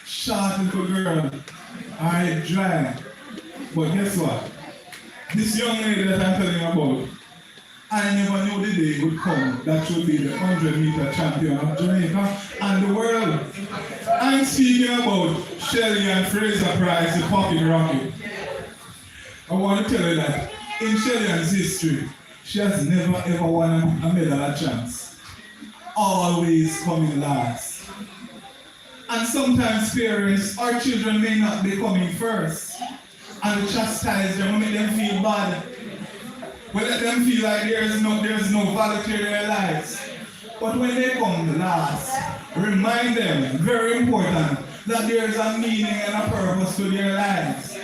short little girl, eye dry. But guess what? This young lady that I'm telling you about, I never knew the day would come that she would be the 100-meter champion of Jamaica and the world. I'm speaking about Shelley and Fraser Price, the pocket rocket. I want to tell you that in Shelley's history, she has never ever won a medal at chance. Always coming last. And sometimes parents or children may not be coming first. And we chastise them, we make them feel bad. We let them feel like there's no value to their lives. But when they come last, remind them, very important, that there is a meaning and a purpose to their lives.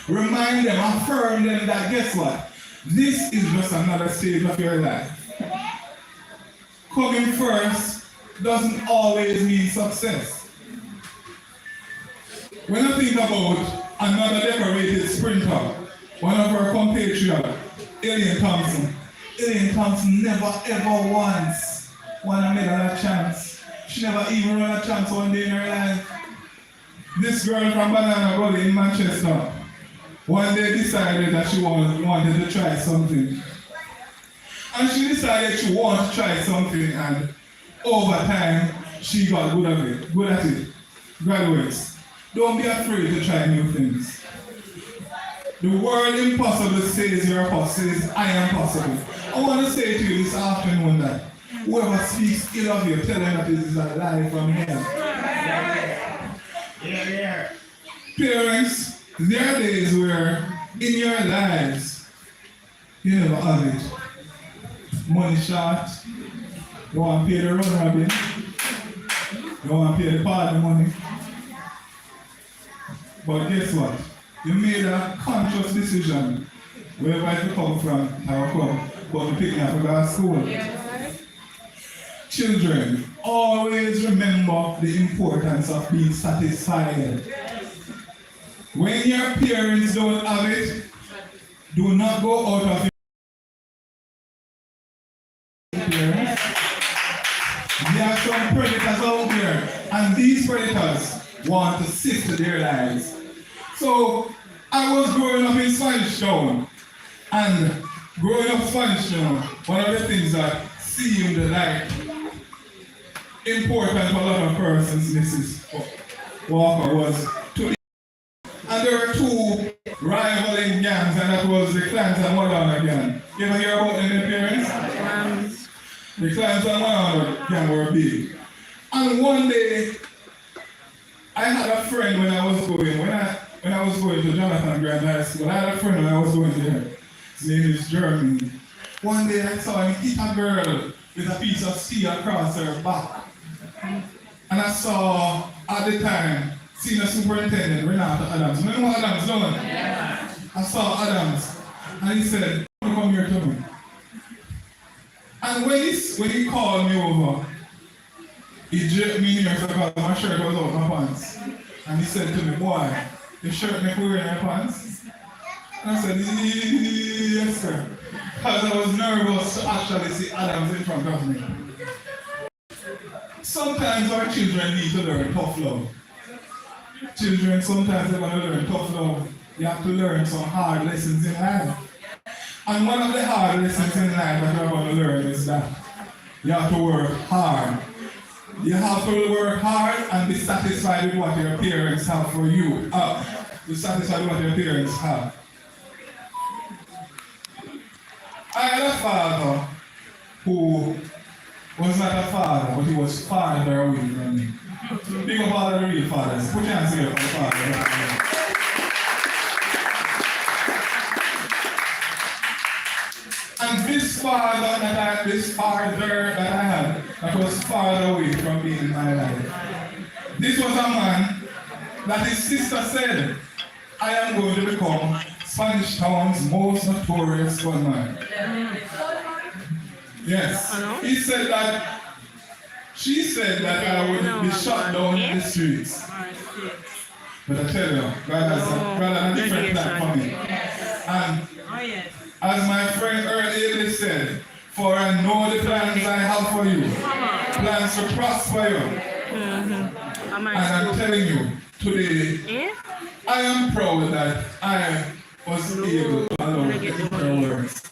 Remind them, affirm them that guess what? This is just another stage of your life. Coming first doesn't always mean success. When I think about another decorated sprinter, one of our compatriots, Ellen Thompson never ever once won a medal at chance. She never even won a chance one day in her life. This girl from Banana Gully in Manchester one day decided that she wanted to try something. And she decided she wanted to try something, and over time she got good at it. Graduates, don't be afraid to try new things. The word impossible says you're possible, says I am possible. I want to say to you this afternoon that whoever speaks ill of you, tell them that this is a lie from hell. Yeah. Parents, there are days where in your lives you never have it. Money short, you want to pay the run robin, you want to pay the pardon money. But guess what? You made a conscious decision wherever I come from, I will come, but to pick me up to go to school. Children, always remember the importance of being satisfied. When your parents don't have it, do not go out of your parents. There are some predators out there, and these predators want to sift their lives. So, I was growing up in Spanish Town, and growing up in Spanish Town, one of the things that seemed like important for a lot of persons, Mrs. Walker, was to. And there were two rivaling gangs, and that was the Clans and Modern gang. You ever hear about them, parents? The Clans and Modern gang were big. And one day, I had a friend when I was going to Jonathan Grand High School. I had a friend when I was going there. His name is Jeremy. One day I saw him hit a girl with a piece of steel across her back. And I saw, at the time, Senior Superintendent Renata Adams. You know what Adams done? Yeah. I saw Adams, and he said, "Come here to me." And when he called me over, he jerked me here because my shirt was out my pants. And he said to me, "Boy, your shirt make you wear your pants?" And I said, "Yes, sir." Because I was nervous to actually see Adams in front of me. Sometimes our children need to learn tough love. Children, sometimes they're going to learn tough love. You have to learn some hard lessons in life. And one of the hard lessons in life that you're going to learn is that you have to work hard. You have to work hard and be satisfied with what your parents have for you. Be satisfied with what your parents have. I had a father who was not a father, but he was farther away from me. Big up all the real fathers. Put your hands together for the father. And this father that I had, that was far away from being in my life. This was a man that his sister said, "I am going to become Spanish Town's most notorious gunman." Yes. He said that, she said that I would be shot down in the streets. But I tell you, God has a different plan for me. And as my friend earlier said, "For I know the plans I have for you, plans to prosper you, And I'm telling you, today, I am proud that I was able to allow the words.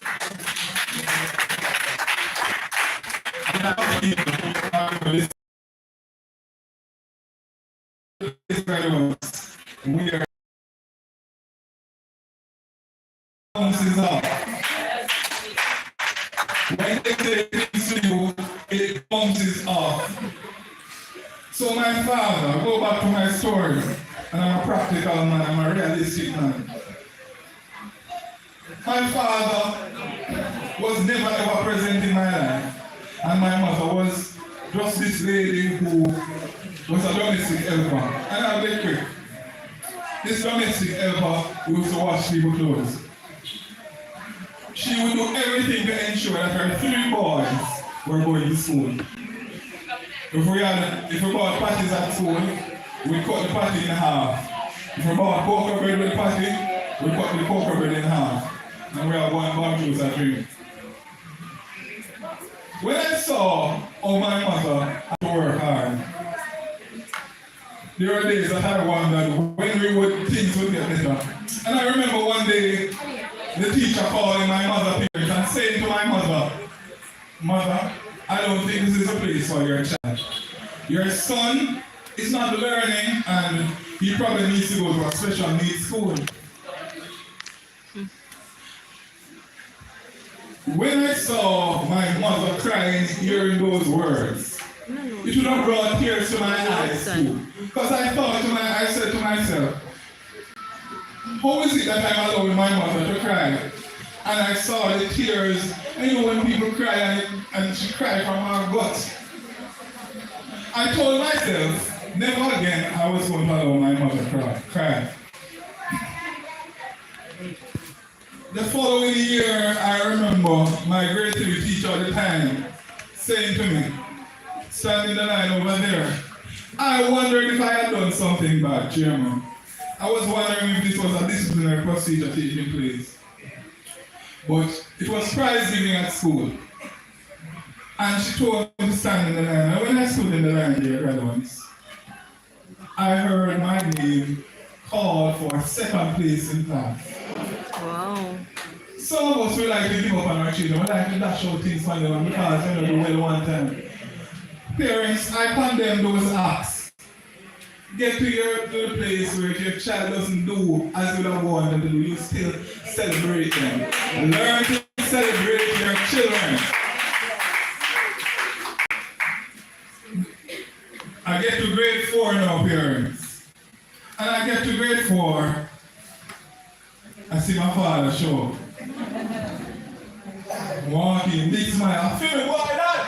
We are bounces off. When they say things to you, it bounces off. So my father, go back to my story, and I'm a practical man, I'm a realistic man. My father was never ever present in my life, and my mother was just this lady who was a domestic helper. And I'll get quick. This domestic helper used to wash people's clothes. She would do everything to ensure that her 3 boys were going to school. If we bought patties at school, we cut the patty in half. If we bought poker bread with the patty, we cut the poker bread in half. And we are going back to that dream. When I saw how my mother had to work hard, there were days that I wondered when things would get better. And I remember one day, the teacher calling my mother parents and saying to my mother, "Mother, I don't think this is a place for your child. Your son is not learning and he probably needs to go to a special needs school." When I saw my mother crying hearing those words, it would have brought tears to my eyes too. Because I said to myself, how is it that I'm allowing my mother to cry? And I saw the tears, and you know when people cry and she cried from her gut. I told myself, never again I was going to allow my mother to cry. The following year, I remember my grade 3 teacher at the time saying to me, standing in the line over there, I wondered if I had done something bad, Chairman. I was wondering if this was a disciplinary procedure taking place. But it was prize giving at school. And she told me to stand in the line. And when I stood in the line, dear graduates, I heard my name called for 2nd place in class. Wow. Some of us will like to give up on our children. We like to dash out things for them because they don't do well one time. Parents, I condemn those acts. Get to the place where if your child doesn't do as you have wanted them to do, you still celebrate them. Learn to celebrate your children. I get to grade 4 now, parents. And I get to grade 4. I see my father show up. Walking, big smile. I feel it, why not?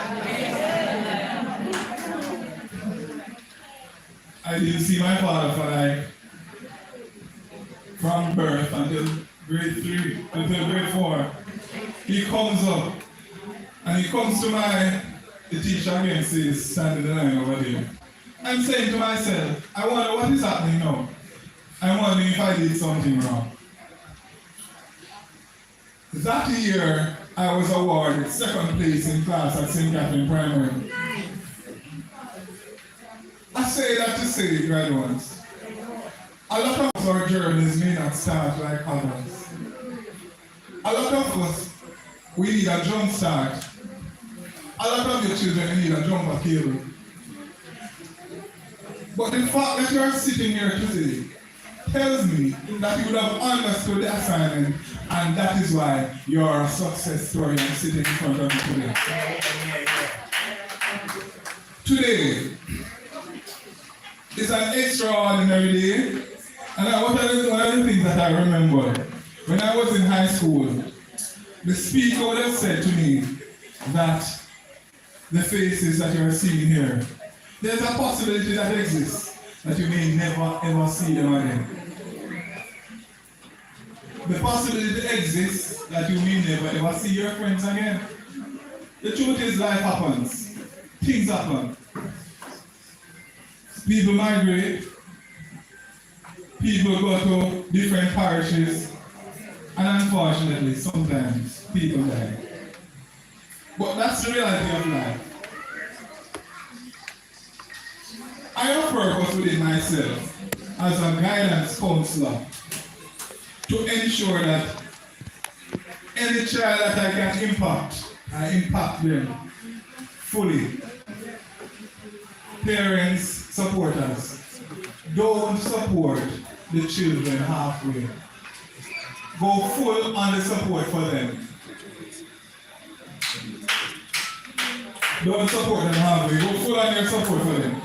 I didn't see my father for from birth until grade 3, until grade 4. He comes up and he comes to the teacher again says, standing in the line over there. I'm saying to myself, I wonder what is happening now. I'm wondering if I did something wrong. That year, I was awarded 2nd place in class at St. Catherine Primary. I say that to say, graduates, a lot of our journeys may not start like others. A lot of us, we need a jump start. A lot of your children need a jumper cable. But the fact that you are sitting here today tells me that you would have understood the assignment, and that is why you are a success story and sitting in front of me today. Today is an extraordinary day, and one of the things that I remember when I was in high school, the speaker would have said to me that the faces that you are seeing here, there's a possibility that exists that you may never ever see them again. The possibility exists that you may never ever see your friends again. The truth is, life happens. Things happen. People migrate. People go to different parishes. And unfortunately, sometimes people die. But that's the reality of life. I have a purpose within myself as a guidance counselor to ensure that any child that I can impact, I impact them fully. Parents, supporters, don't support the children halfway. Go full on the support for them. Don't support them halfway. Go full on your support for them.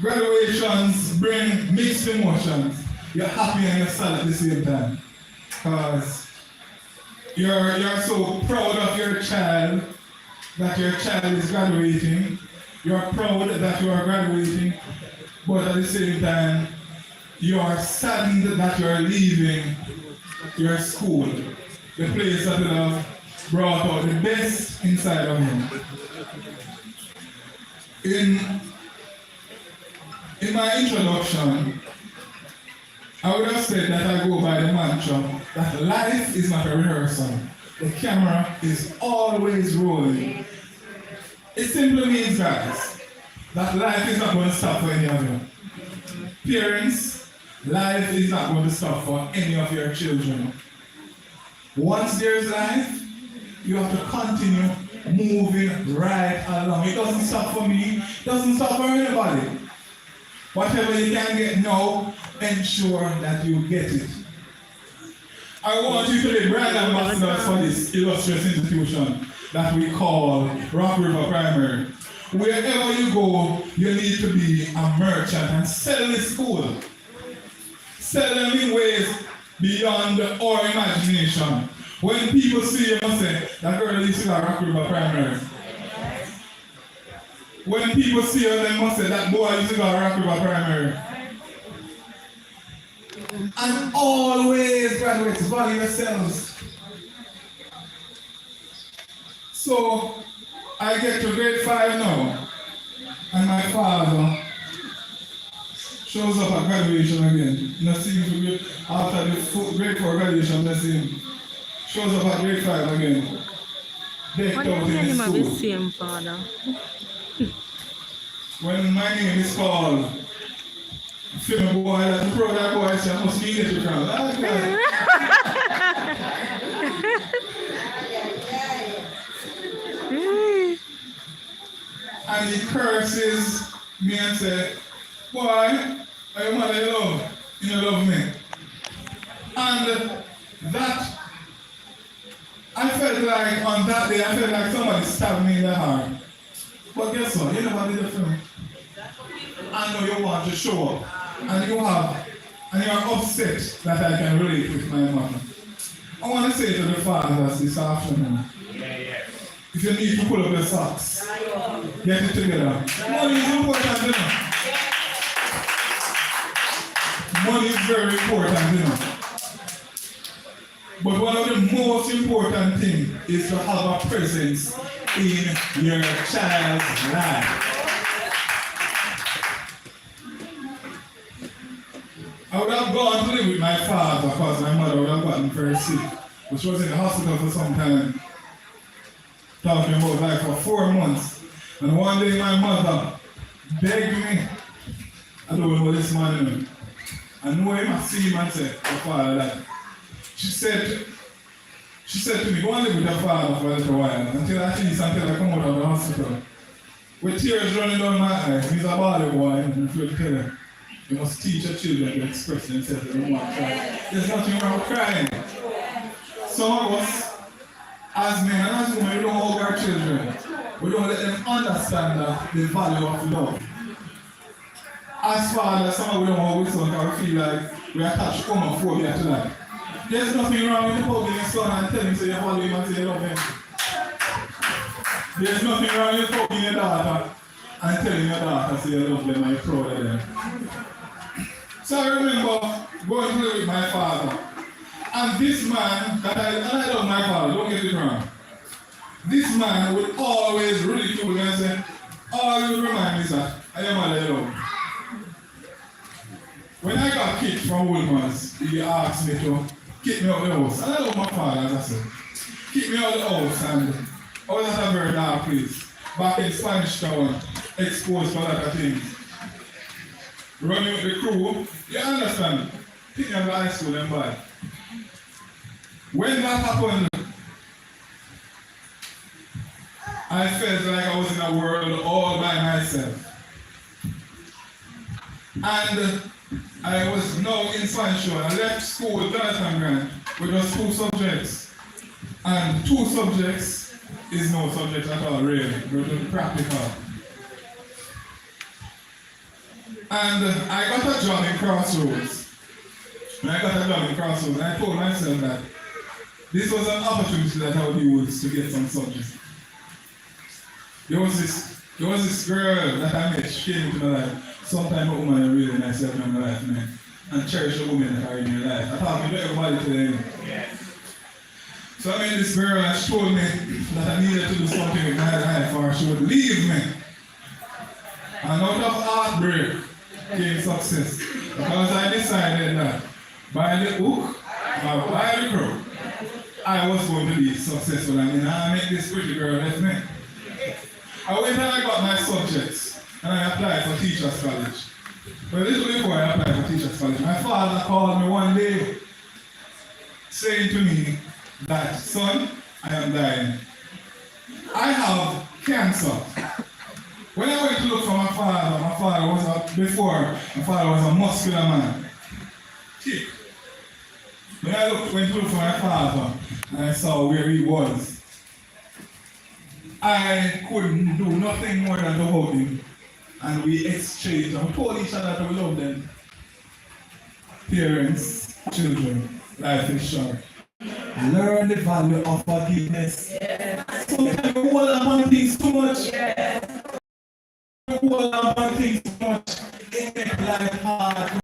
Graduations bring mixed emotions. You're happy and you're sad at the same time. Because you're so proud of your child that your child is graduating. You're proud that you are graduating, but at the same time, you are saddened that you are leaving your school, the place that you have brought out the best inside of you. In my introduction, I would have said that I go by the mantra that life is not a rehearsal. The camera is always rolling. It simply means, guys, that life is not going to stop for any of you. Parents, life is not going to stop for any of your children. Once there's life, you have to continue moving right along. It doesn't stop for me, it doesn't stop for anybody. Whatever you can get now, ensure that you get it. I want you to be brand ambassadors for this illustrious institution that we call Rock River Primary. Wherever you go, you need to be a merchant and sell this school. Sell them in ways beyond our imagination. When people see you, must say, that girl used to go Rock River Primary. When people see you, they must say, that boy used to go Rock River Primary. And always, graduates, value yourselves. So, I get to grade 5 now, and my father shows up at graduation again. You see him after the grade 4 graduation, you see him. Shows up at grade 5 again. Decked out in his school. The same father. When my name is called, film boy, that the program boy said, I must be in the crowd. And he curses me and said, boy, are your mother you love? You love me. And that, I felt like on that day, I felt like somebody stabbed me in the heart. But guess what? You know what did it for me? I know you want to show up. And you are upset that I can relate with my mother. I want to say to the fathers this afternoon, if you need to pull up your socks, get it together. Money is important, you know. Money is very important, you know. But one of the most important things is to have a presence in your child's life. I would have gone to live with my father because my mother would have gotten very sick, but she was in the hospital for some time, talking about life for 4 months. And one day my mother begged me, I don't know this man is. I know him, I see him and said, your father died. She said to me, go and live with your father for a little while, until I come out of the hospital. With tears running down my eyes, he's a body boy, and I feel to tell him, you must teach your children to express themselves in the one cry. There's nothing wrong with crying. Some of us, as men and as women, we don't hug our children. We don't let them understand the value of love. As fathers, some of we don't hug with son because we feel like we attach homophobia to that. There's nothing wrong with hugging your son and telling him say you value him and say you love him. There's nothing wrong with hugging your daughter and telling your daughter say you love them and you're proud of them. So I remember going to live with my father. And this man, and I love my father, don't get it wrong. This man would always ridicule me and say, all he would remind me is that I am a little. When I got kicked from Woolman's, he asked me to kick me out of the house. And I love my father, as I said. Kick me out of the house, and I was at a very dark place, back in Spanish Town. exposed to a lot of things. Running with the crew, you understand? Thinking of high school and bad. When that happened, I felt like I was in a world all by myself. And I was now in Sancho. I left school, Jonathan Grant, with just 2 subjects. And 2 subjects is no subject at all, really, but practical. And I got a job in Crossroads. And I told myself that this was an opportunity that I would use to get some subjects. There was this girl that I met. She came into my life. Sometimes a woman is really nice in my life, man. And cherish the women that are in your life. I thought to everybody today. So I met this girl and she told me that I needed to do something with my life or she would leave me. And out of heartbreak came success. Because I decided that by the hook or by the crook, I was going to be successful. And I met this pretty girl left me. I went and I got my subjects and I applied for Teachers College. But a little before I applied for Teachers College, my father called me one day saying to me that, son, I am dying. I have cancer. When I went to look for my father was a muscular man. Thick. When I went to look for my father and I saw where he was, I couldn't do nothing more than to hold him. And we exchanged and we told each other that we love them. Parents, children, life is short. Learn the value of forgiveness. Sometimes we hold on things too much. We hold on things too much. It makes life hard.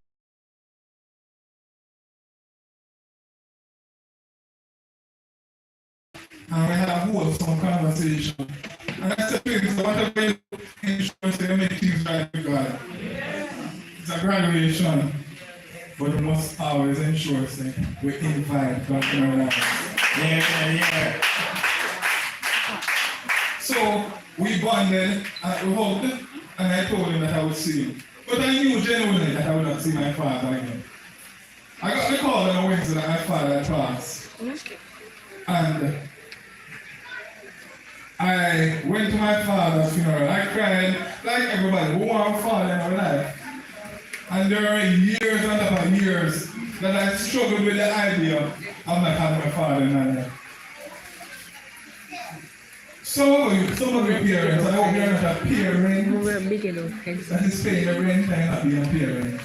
And we have wholesome conversation. And I said to him, so whatever you insurance, you make things right with God. It's a graduation, but we must always ensure that we invite God to our lives. Yeah. So we bonded and we hugged, and I told him that I would see him. But I knew genuinely that I would not see my father again. I got the call on a Wednesday that my father had passed. And I went to my father's funeral. I cried like everybody who wants a father in our life. And there are years and other years that I struggled with the idea of not having a father in my life. Some of you parents, I hope you're not a parent that is paying the rent and not being a parent.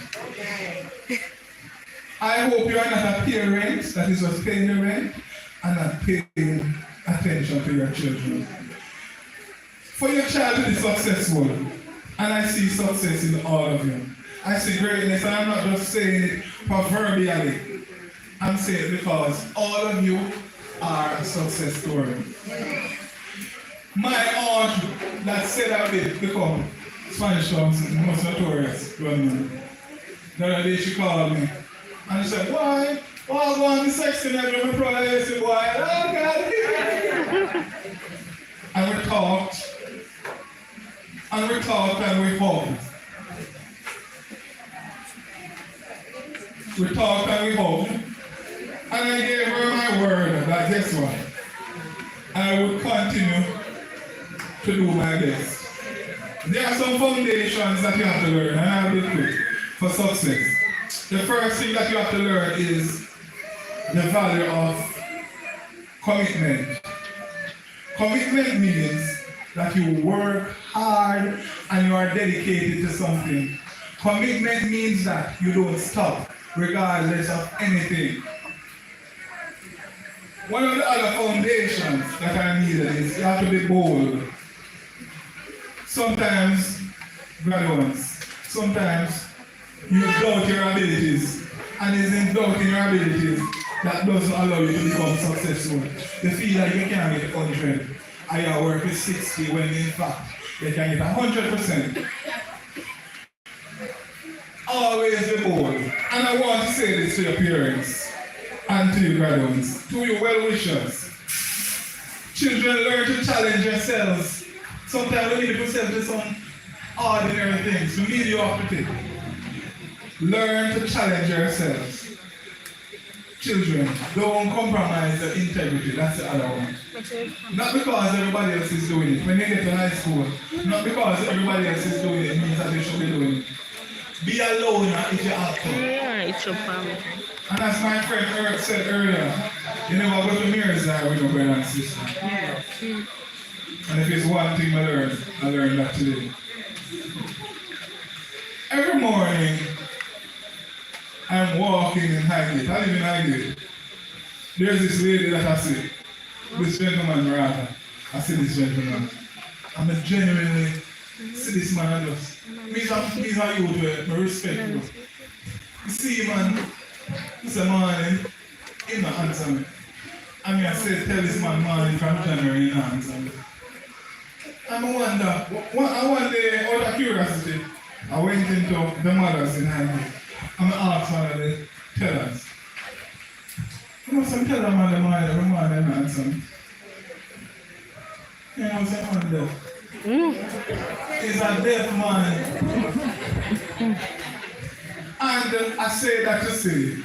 I hope you are not a parent that is just paying the rent and not paying attention to your children. For your child to be successful, and I see success in all of you. I see greatness, and I'm not just saying it proverbially. I'm saying it because all of you are a success story. My aunt that said I did become Spanish Town's most notorious gunman. The other day she called me and she said, why? Why go on the sexting and my brother used to boy? Oh God! And we talked. And we talked and we hugged. We talked and we hugged. And I gave her my word that guess what? I would continue to do my best. There are some foundations that you have to learn, and I'll be quick, for success. The first thing that you have to learn is the value of commitment. Commitment means that you work hard and you are dedicated to something. Commitment means that you don't stop regardless of anything. One of the other foundations that I needed is you have to be bold. Sometimes, graduates, sometimes you doubt your abilities, and it's in doubting your abilities that doesn't allow you to become successful. You feel like you can't get 100, and your work is 60 when in fact you can get 100%. Always be bold. And I want to say this to your parents and to your graduates, to your well-wishers. Children, learn to challenge yourselves. Sometimes we need to set this on ordinary things, to mediocrity. Learn to challenge yourselves. Children, don't compromise your integrity. That's the other one. Not because everybody else is doing it. When you get to high school, not because everybody else is doing it means that they should be doing it. Be alone if you have to. Yeah, it's your family. And as my friend Eric said earlier, you never go to mirrors there with your brother and sister. Yeah. And if it's one thing I learned that today. Every morning, I'm walking in Highgate. I live in Highgate. There's this lady that I see. This gentleman, rather. I see this gentleman. I'm a genuinely see this man. He's a youth where I respect him. You see, man, this morning, he not answer me. I mean, I said, tell this man morning from January, he not answer me. And I wonder, one day, out of curiosity, I went into the mothers in Highgate. I'm going to ask one of the tellers. You know, some teller man, the man, they answer me. You know, some man deaf. He's a deaf man. And I say that to say,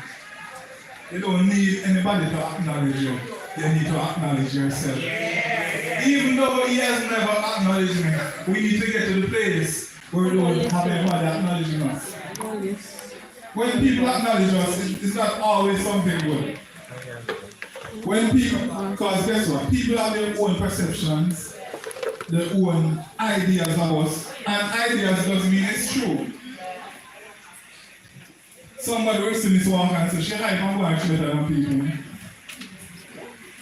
you don't need anybody to acknowledge you. You need to acknowledge yourself. Even though he has never acknowledged me, we need to get to the place where we don't have anybody acknowledging us. When people acknowledge us, it's not always something good. When people, because guess what? People have their own perceptions, their own ideas of us, and ideas doesn't mean it's true. Somebody will see Miss Walker and say, she hype and watch better than people.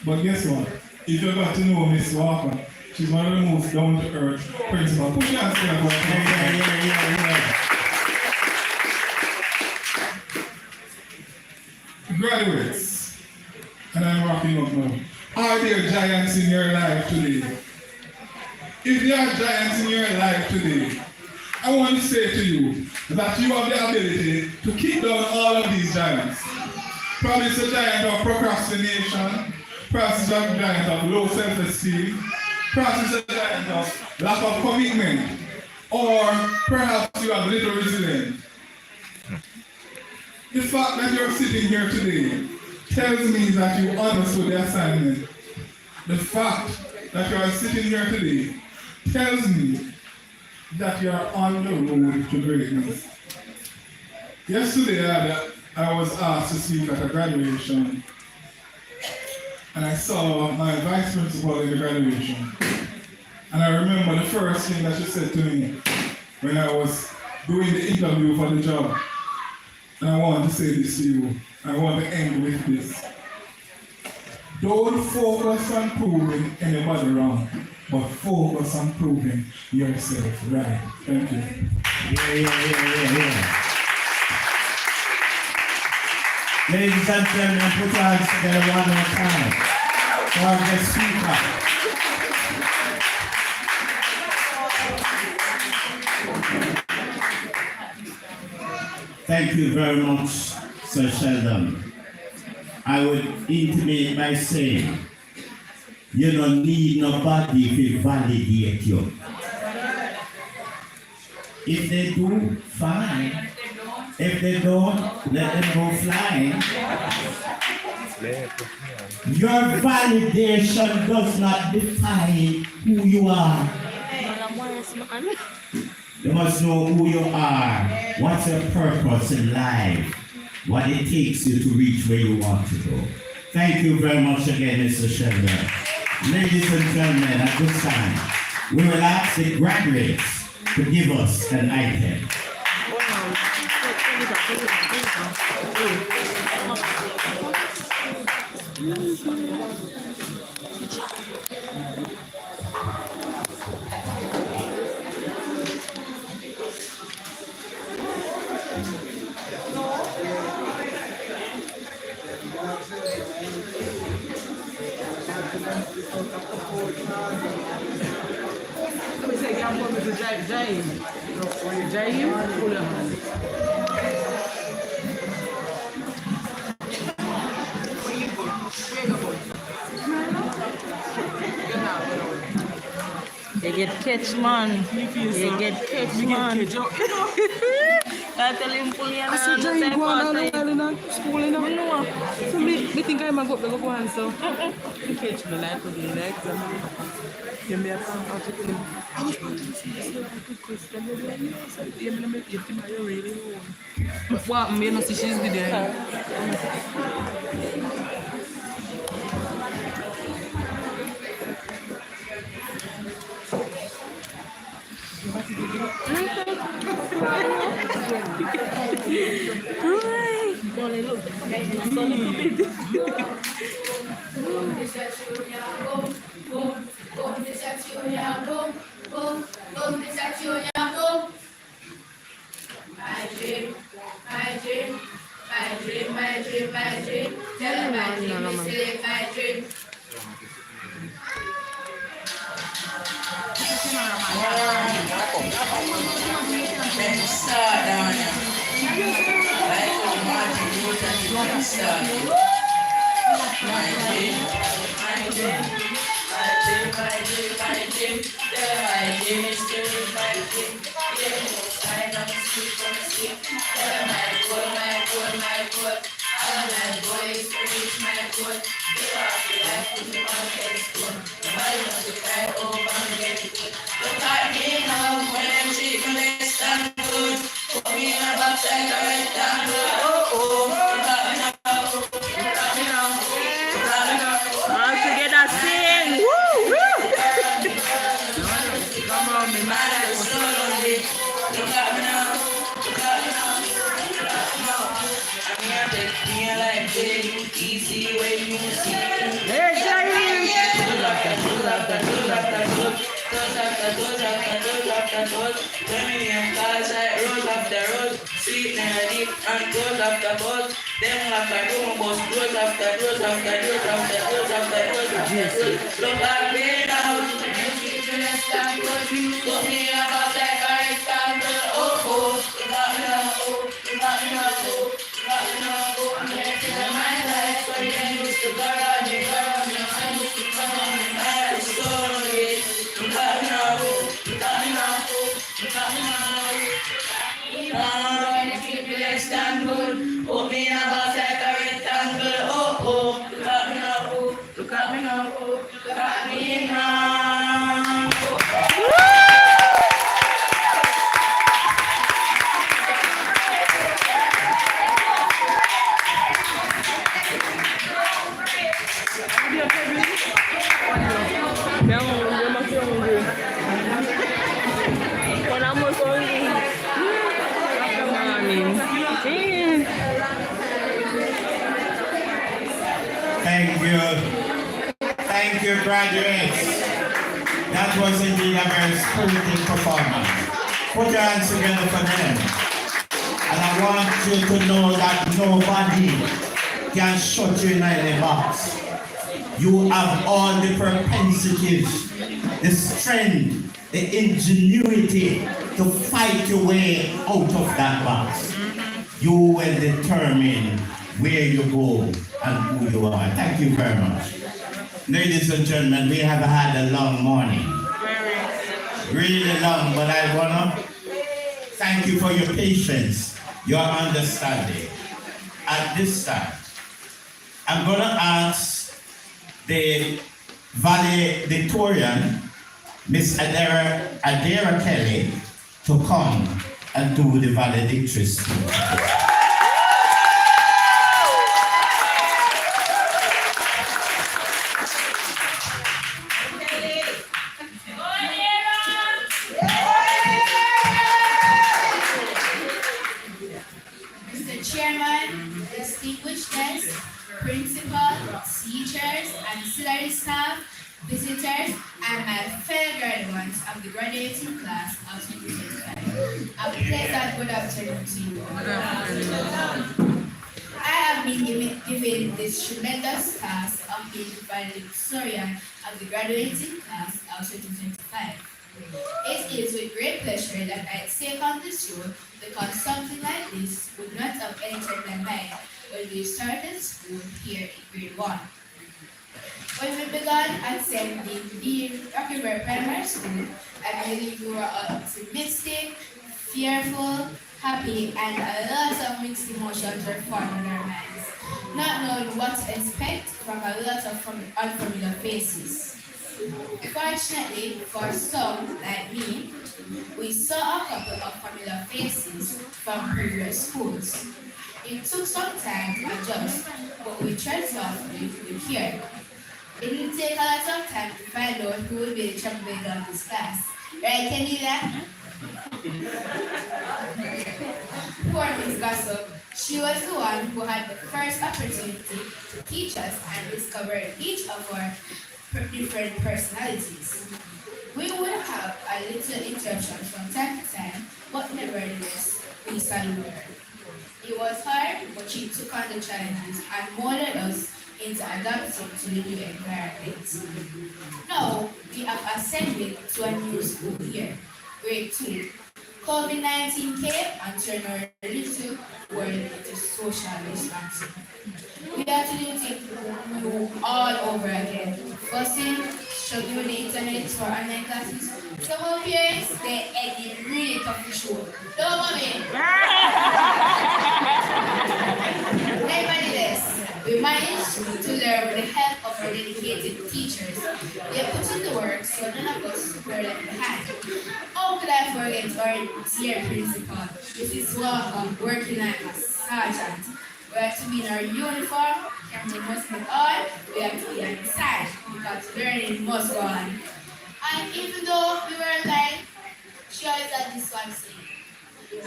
But guess what? If you got to know Miss Walker, she's one of the most down-to-earth principal. Put your hands together. Graduates, and I'm wrapping up now. Are there giants in your life today? If there are giants in your life today, I want to say to you that you have the ability to kick down all of these giants. Probably it's a giant of procrastination, perhaps it's a giant of low self-esteem, perhaps it's a giant of lack of commitment, or perhaps you have little resilience. The fact that you're sitting here today tells me that you understood the assignment. The fact that you are sitting here today tells me that you are on the road to greatness. Yesterday, I was asked to speak at a graduation, and I saw my vice principal in the graduation. And I remember the first thing that she said to me when I was doing the interview for the job. And I want to say this to you. I want to end with this. Don't focus on proving anybody wrong, but focus on proving yourself right. Thank you. Yeah. Ladies and gentlemen, put your hands together one more time for the speaker. Thank you very much, Sir Sheldon. I would intimate by saying, you don't need nobody to validate you. If they do, fine. If they don't, let them go flying. Your validation does not define who you are. You must know who you are, what's your purpose in life, what it takes you to reach where you want to go. Thank you very much again, Mr. Sheldon. Ladies and gentlemen, at this time, we will ask the graduates to give us an item. get catch, man. You get catch, man. I tell him pull me I said, Jay, go on all the while in school, you know. So me think I might go to go on, so. Catch me like to the next. You may have come out to him. I was going to see this good question. You may make it my really own. What, me no see she's good there. All together sing. Woo! Thank you. Thank you, graduates. That was indeed a very spirited performance. Put your hands together for them. And I want you to know that nobody can shut you in any box. You have all the propensities, the strength, the ingenuity to fight your way out of that box. You will determine where you go and who you are. Thank you very much. Ladies and gentlemen, we have had a long morning. Really long, but I wanna thank you for your patience, your understanding. At this time, I'm gonna ask the valedictorian, Miss Adera Kelly, to come and do the valedictory speech. Visitors, and my fellow graduates of the graduating class of 2025. A pleasant good afternoon to you. I have been given this tremendous task of being the valedictorian of the graduating class of 2025. It is with great pleasure that I take on this role because something like this would not have entered my mind when we started school here in grade 1. When we began attending the Rockyberg Primary School, I believe you are optimistic, fearful, happy, and a lot of mixed emotions were forming in our minds, not knowing what to expect from a lot of unfamiliar faces. Fortunately, for some, like me, we saw a couple of familiar faces from previous schools. It took some time to adjust, but we tried softly with care. It didn't take a lot of time to find out who would be the troublemaker of this class. Right, can you that? Poor Miss Gossip. She was the one who had the first opportunity to teach us and discover each of our different personalities. We would have a little interruption from time to time, but nevertheless, we saluted her. It was hard, but she took on the challenges and molded us into adapting to the new environment. Now, we have ascended to a new school year, grade 2. COVID-19 came and turned our little world into social distancing. We have to do things new all over again. Fussing, struggling with the internet for online classes. Some of parents, they ended really tough to show. Don't worry. Nevertheless, we managed to learn with the help of our dedicated teachers. They put in the work so none of us were left behind. How could I forget our dear principal, Mrs. Walker, working like a sergeant? We have to be in our uniform, camera must be on, we have to be inside because learning must go on. And even though we were like, she always had this one saying,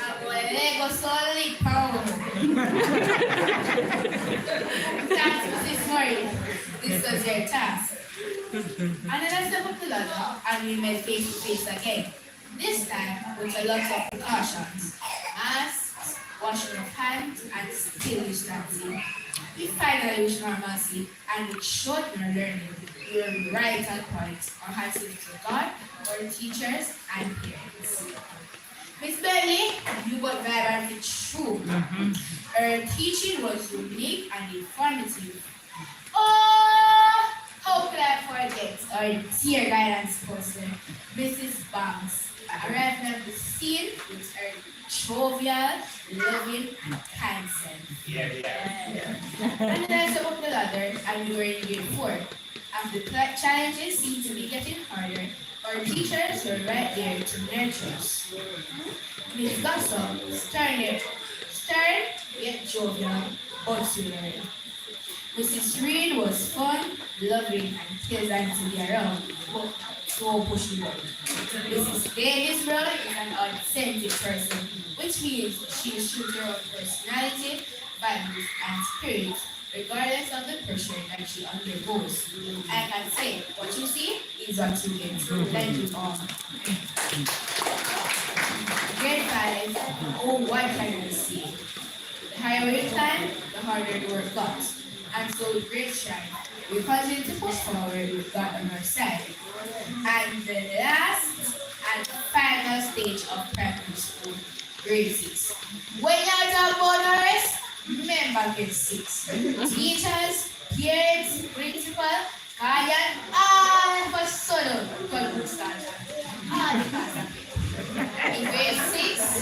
I'm going to Lego solid power. Thanks for this morning. This was your task. And then I stepped up the ladder and we met face to face again. This time with a lot of precautions. Masks, washing of hands, and still distancing. We finally reached normalcy and with short learning, we were right at point. Our hands to God, our teachers, and parents. Miss Bentley, you got vibrant with true. Her teaching was unique and informative. Oh, how could I forget our dear guidance counselor, Mrs. Banks, arrived on the scene with her jovial, loving, and kind self. And then I stepped up the ladder and we were in grade 4. As the challenges seemed to be getting harder, our teachers were right there to nurture us. Miss Gossel, stern yet jovial, auxiliary. Mrs. Reed was fun, loving, and pleasant to be around, but so pushy. Mrs. Davis Brown is an authentic person, which means she is true to her own personality, values, and spirit, regardless of the pressure that she undergoes. I can say, what you see is what you get. Thank you all. Grade 5, oh, what can you see? The higher we climb, the harder the work got. And so with great strength, we continue to push forward with God on our side. And the last and final stage of primary school, grade 6. When you talk about the rest, remember grade 6. Teachers, parents, principal, guardian, all for solo, God will start. All the class. In grade 6,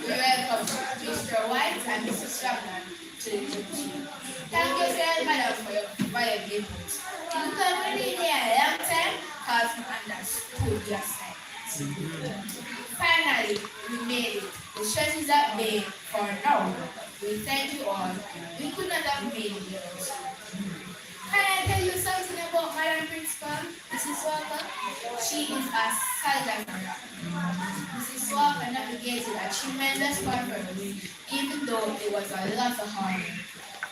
we welcome Mr. White and Mrs. Shabman to the team. Thank you, sir, madam, for your valuable input. You come really here a long time because you understood your assignment. Finally, we made it. The stress is at bay for now. We thank you all. We could not have made it without you. Can I tell you something about Madam Principal, Mrs. Walker? She is a solid rock. Mrs. Walker navigated a tremendous performance, even though it was a lot of hard work.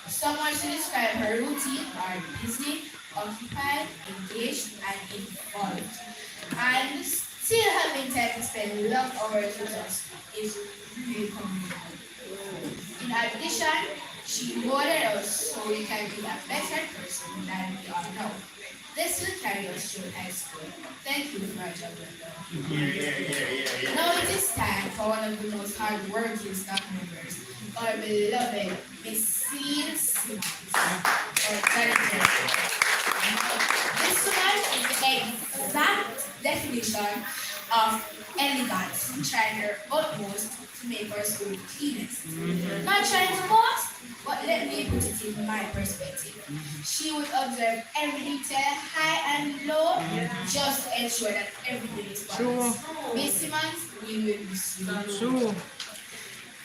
Some words to describe her routine are busy, occupied, engaged, and involved. And still having time to spend long hours with us is really commendable. In addition, she molded us so we can be a better person than we are now. This will carry us through high school. Thank you for your job well done. Now it is time for one of the most hard-working staff members, our beloved Miss Celine Simmons, our director. This woman is the exact definition trying her utmost to make our school the cleanest. Not trying to boast, but let me put it in my perspective. She would observe every detail, high and low, just to ensure that everything is balanced. Miss Simmons, we will miss you. True.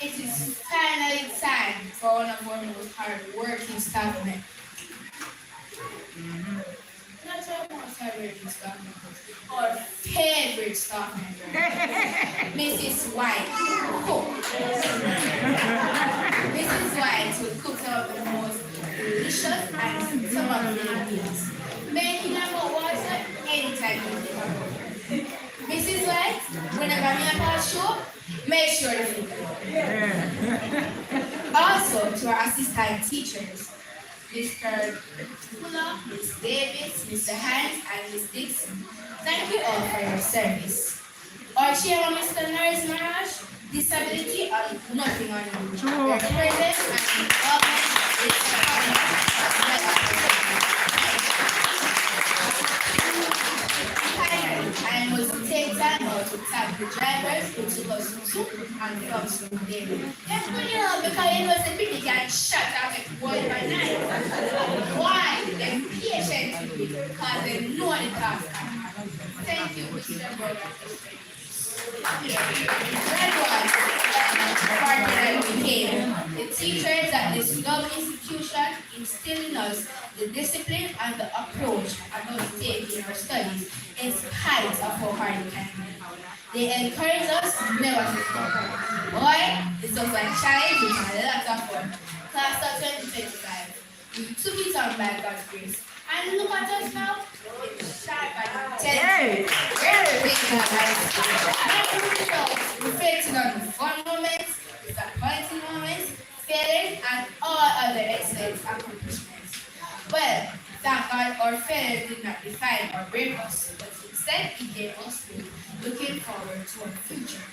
It is finally time for one of our most hard-working staff members. Not our most hard-working staff members, our favorite staff member, Mrs. White. Cook. Mrs. White will cook some of the most delicious and stomach-filling meals, making them hot water anytime you think about it. Mrs. White, whenever me and Paul show, make sure the food is also, to our assistant teachers, Mr. Fuller, Ms. Davis, Mr. Hines, and Ms. Dixon, thank you all for your service. Our chairman, Mr. Norris Maraj, disability and nothing on you. Your presence and involvement is finally, I must take time out to thank the drivers who took us to and from school daily. Yes, because you know the people can shut up and boil by night. Why? They're patient because they know the task. Thank you, Mr. Brother. The teachers at this noble institution instill in us the discipline and the approach about taking our studies in spite of how hard it can be. They encourage us never to stop. Boy, this was a challenge with a lot of fun. Class of 2025, we took it on by God's grace. And look at us now. It's sharp and intelligent. Reflecting on the fun moments, disappointing moments, failures, and all other excellent accomplishments. Well, thank God our failures did not define or break us, but instead it gave us hope, looking forward to our future.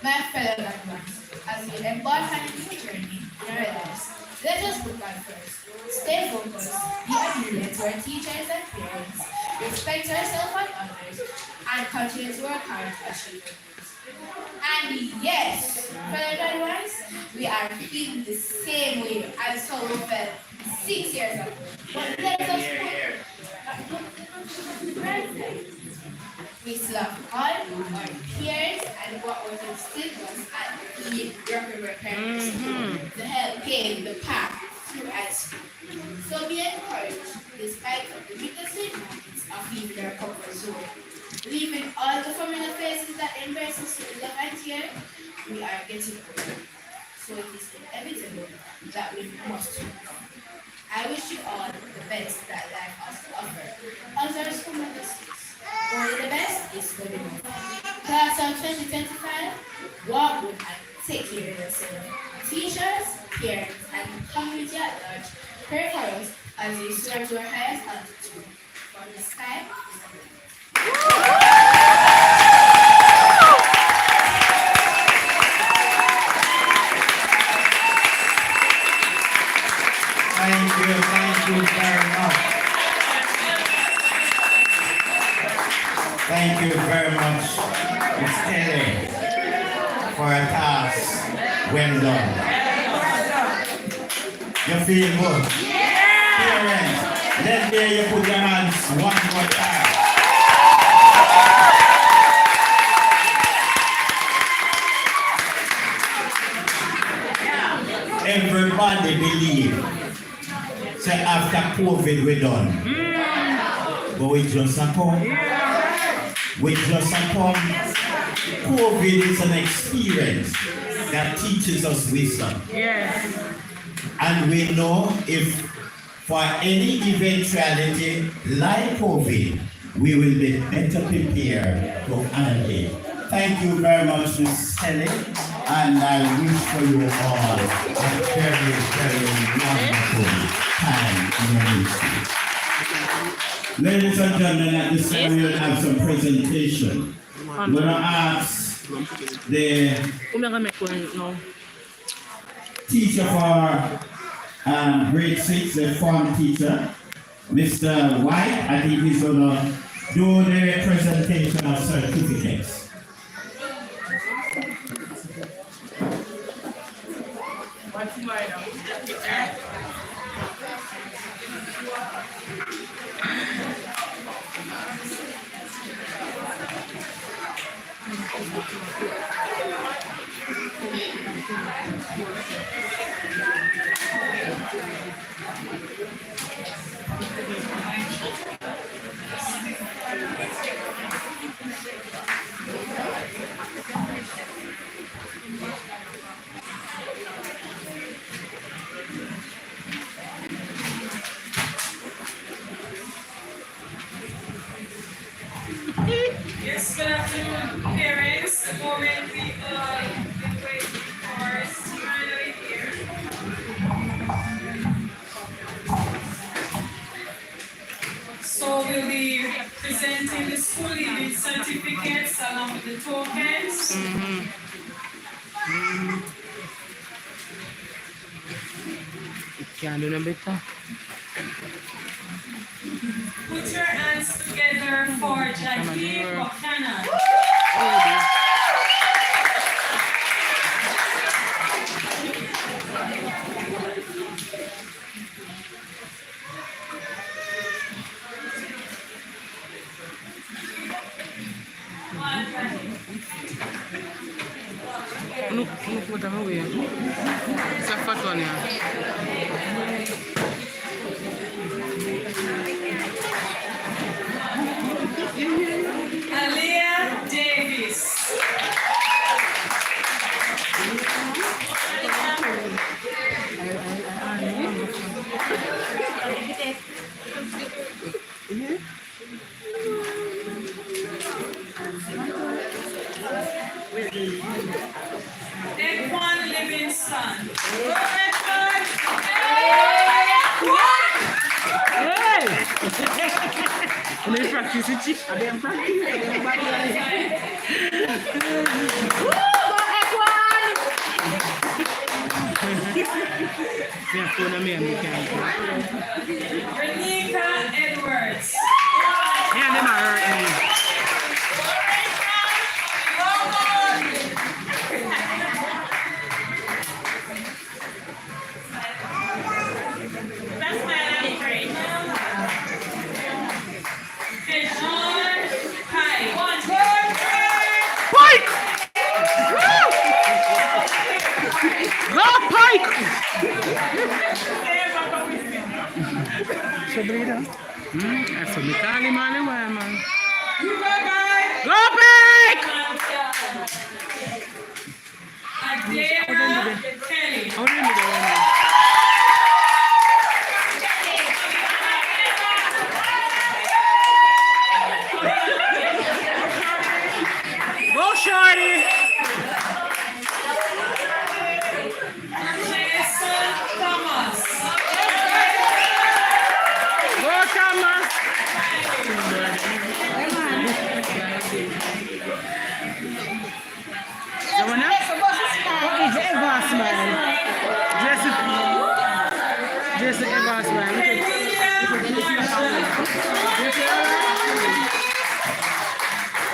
My fellow loved ones, as we embark on a new journey in our lives, let us look God first. Stay focused, be obedient to our teachers and parents, respect ourselves and others, and continue to work hard to achieve our goals. And yes, fellow ones, we are feeling the same way as how we felt 6 years ago. But let us put we still have all our peers and what was instilled us and the working parents to help pave the path through high school. So be encouraged, despite the bittersweet moments of leaving their comfort zone. Leaving all the familiar faces that embrace us with love and care, we are getting older. So it is inevitable that we must move on. I wish you all the best that life has to offer. As our school members, only the best is good enough. Class of 2025, walk good and take care of yourself. Teachers, parents, and community at large, pray for us as we soar to our highest altitude. From the sky. Thank you very much. Thank you very much, Ms. Kelly, for a task well done. You feel good? Parents, let's hear you put your hands one more time. Everybody believe. Say after COVID we're done. But we just a come. We just a come. COVID is an experience that teaches us wisdom. Yes. And we know if for any eventuality like COVID, we will be better prepared to handle it. Thank you very much, Ms. Kelly, and I wish for you all a very, very wonderful time in your ministry. Ladies and gentlemen, at this time we will have some presentation. I'm going to ask the teacher for grade 6, the form teacher, Mr. White. I think he's going to do the presentation of certificates. What's mine now? Yes, good afternoon, parents. The moment we been waiting for is finally here. So we'll be presenting the school leaving certificates along with the tokens. Can't do no better. Put your hands together for Jackie Buchanan. Look what I'm away. It's a fat one here. Aliyah Davis. Equan Livingston. Go Equan! Hey! Let me practice it, chief. I didn't practice. Renika Edwards. Yeah, them are hurt me. Pike! Go Pike! Sabrina? That's what we call him all the way, man. Go Pike! Adera Kelly. How do you do that? Go Shorty! Jason Thomas. Go Thomas! The one else? What is Evans, man? Jesse Evans, man.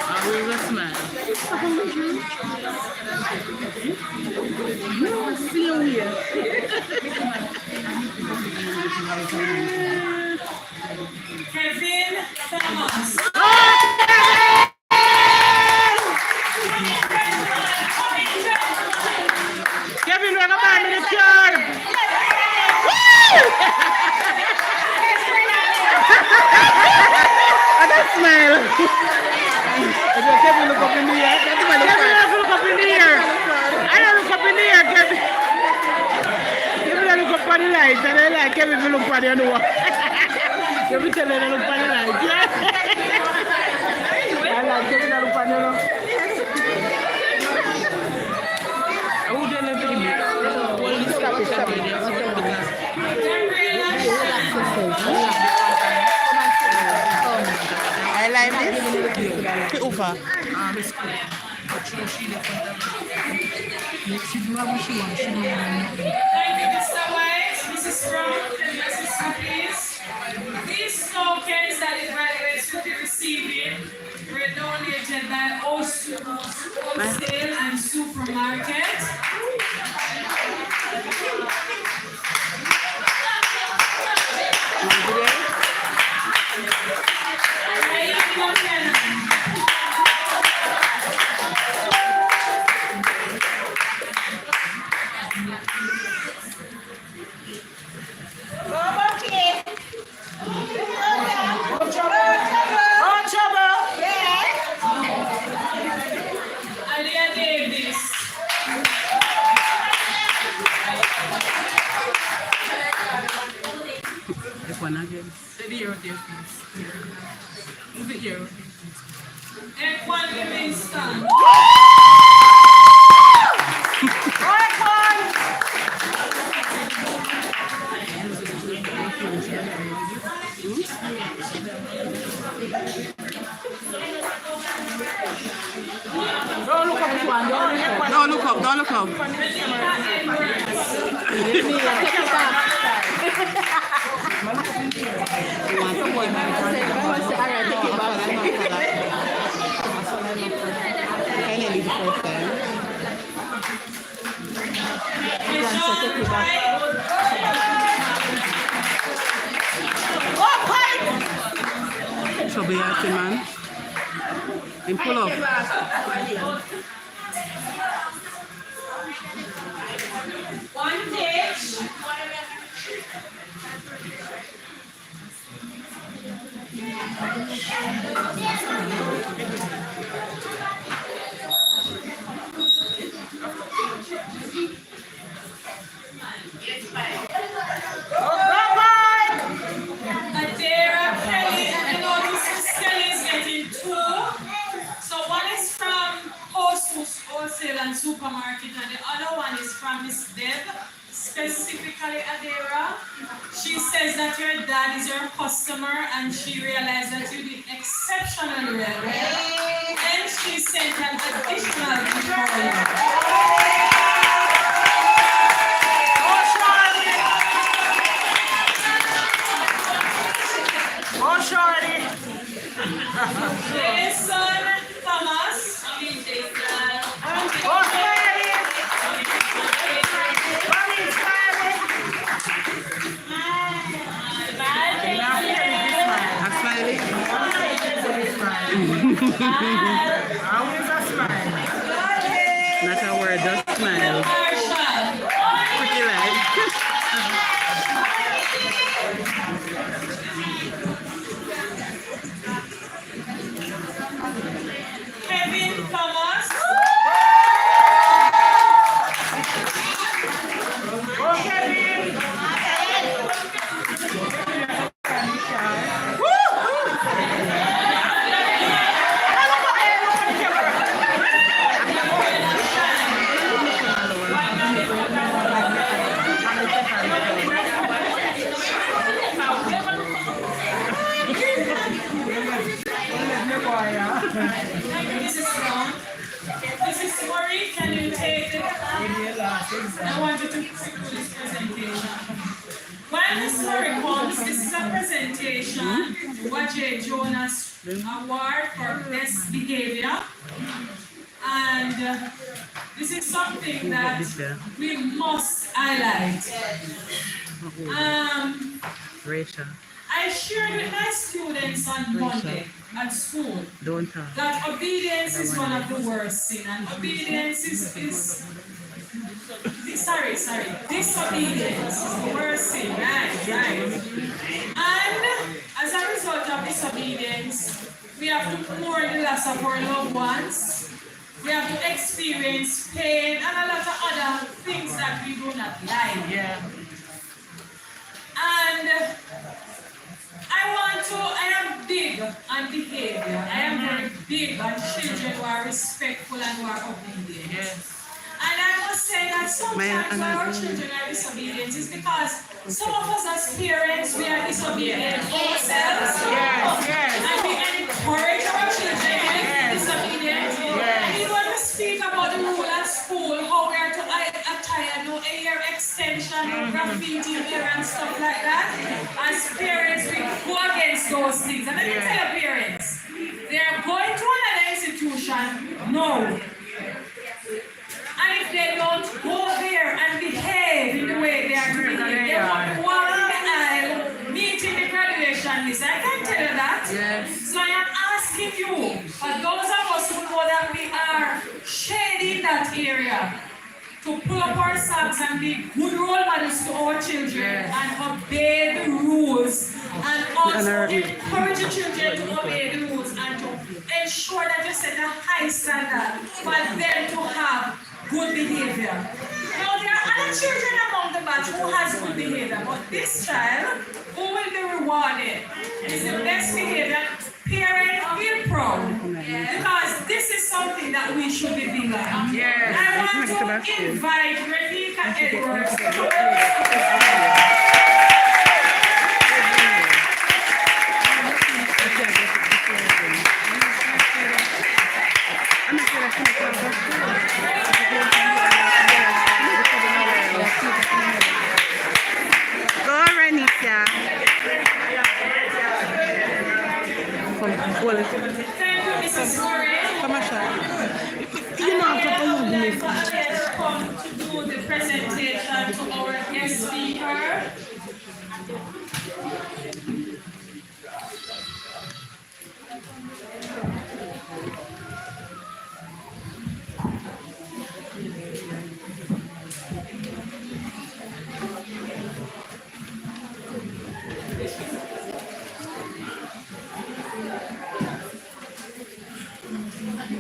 I will smile. No, see you here. Kevin Thomas. Kevin, we're going to buy me the card. I don't smile. Kevin, look up in the air. Kevin, look up in the air. I don't look up in the air, Kevin. Kevin, look up on the light. And I like Kevin, look up on the door. Kevin, tell me to look on the light. I like Kevin, look on the door. I wouldn't let him. Well, stop it. I like this. Get over. Thank you, Mr. White, Mrs. Brown, and Mrs. Please. These tokens that the graduates will be receiving were donated by Wholesale and Supermarket. Alia Davis. This one again. Say the euro there, please. Move the euro. Equan Livingston. Don't look up this one. Don't look up. Don't look up. So be happy, man. And pull up. One page. Adira, Kelly, and I noticed Kelly is getting two. So one is from Wholesale and Supermarket, and the other one is from Miss Deb, specifically Adira. She says that your dad is your customer, and she realized that you did exceptionally well. And she sent an additional gift for you. Jason Thomas. Not a word, just smile. Pretty light. Kevin Thomas. This is wrong. This is Marie. Can you take it? I want you to do this presentation. When Miss Marie comes, this is a presentation for J. Jonas Award for Best Behavior. And this is something that we must highlight. Rachel, I shared with my students on Monday at school don't talk. that obedience is one of the worst sin, and obedience is disobedience is the worst sin, right? And as a result of disobedience, we have to mourn the loss of our loved ones. We have to experience pain and a lot of other things that we do not like. Yeah. And I am big on behavior. I am very big on children who are respectful and who are obedient. Yes. And I must say that sometimes when our children are disobedient is because some of us as parents, we are disobedient ourselves. Yes. And we encourage our children to be disobedient. And even when we speak about the rule at school, how we are to attire, no hair extension, no graffiti hair and stuff like that. As parents, we go against those things. And let me tell your parents, they are going to another institution, no. And if they don't go there and behave in the way they are doing, they won't walk in the aisle, meeting the graduation list. I can tell you that. Yes. So I am asking you, for those of us who know that we are shady in that area, to pull up our socks and be good role models to our children and obey the rules. And also encourage the children to obey the rules and to ensure that you set a high standard for them to have good behavior. Now, there are other children among the batch who has good behavior, but this child who will be rewarded is the best behavior. Parents feel proud because this is something that we should be doing. I want to invite Rebecca Edwards to come. Thank you, Mrs. Moran. Come on, Shah. You know, come to do the presentation to our guest speaker.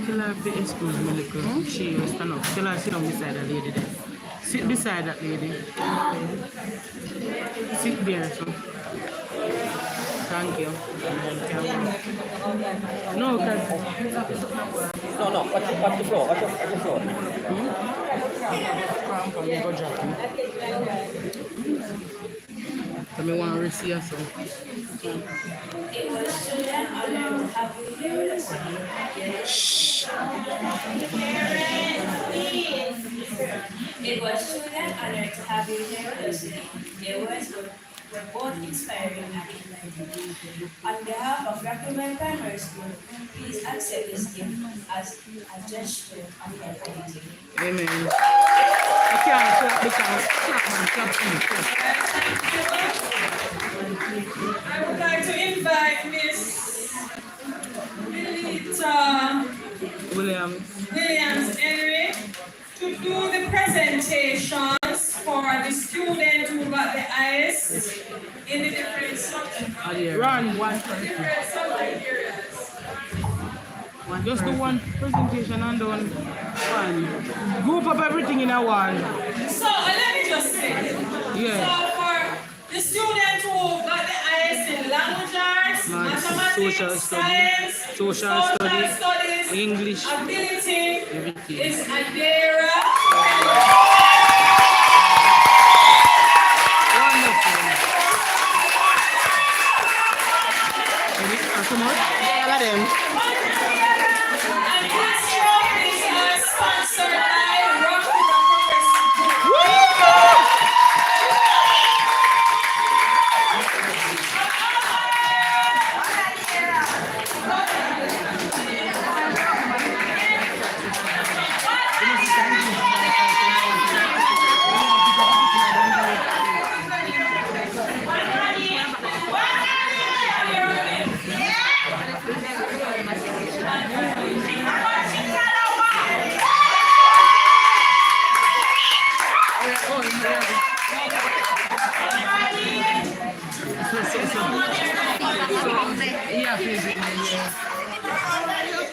Tell her to excuse me, little. She will stand up. Tell her to sit down beside that lady there. Sit beside that lady. Sit there, so. Thank you. No, because... No, watch the floor, watch the floor. Go drop him. So I want to receive some. It was truly an honor to have you here with us today. It was truly an honor to have you here with us today. Your words were both inspiring and enlightening. On behalf of Rockaway Primary School, please accept this gift as a gesture of your gratitude. Amen. I can't clap because I would like to invite Miss Melita Williams Henry to do the presentations for the student who got the highest in the different subjects. Run one. Different subject areas. Just do one presentation and done one. Group up everything in a one. So let me just say, so for the student who got the highest in language arts, mathematics, social science, social studies, English, ability, everything. is Adera. How much? All of them. And this trophy is sponsored by Rock the Progressive.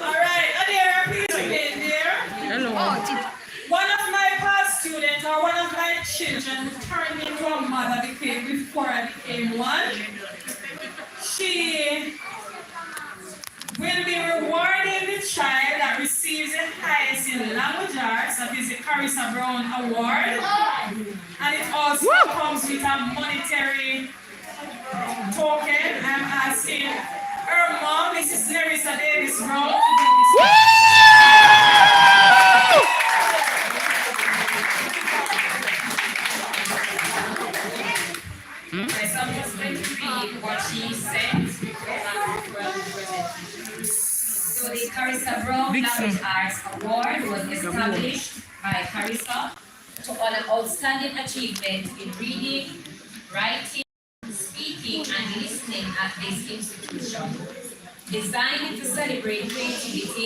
Alright, Adera, please begin there. Hello. One of my past students, or one of my children, who turned into a mother before I became one. She will be rewarding the child that receives the highest in language arts, that is the Carissa Brown Award. And it also comes with a monetary token. I'm asking her mom, Mrs. Nerissa Davis Brown, to do this. So I'm just going to read what she said. So the Carissa Brown Language Arts Award was established by Carissa to honor outstanding achievement in reading, writing, speaking, and listening at this institution. Designed to celebrate creativity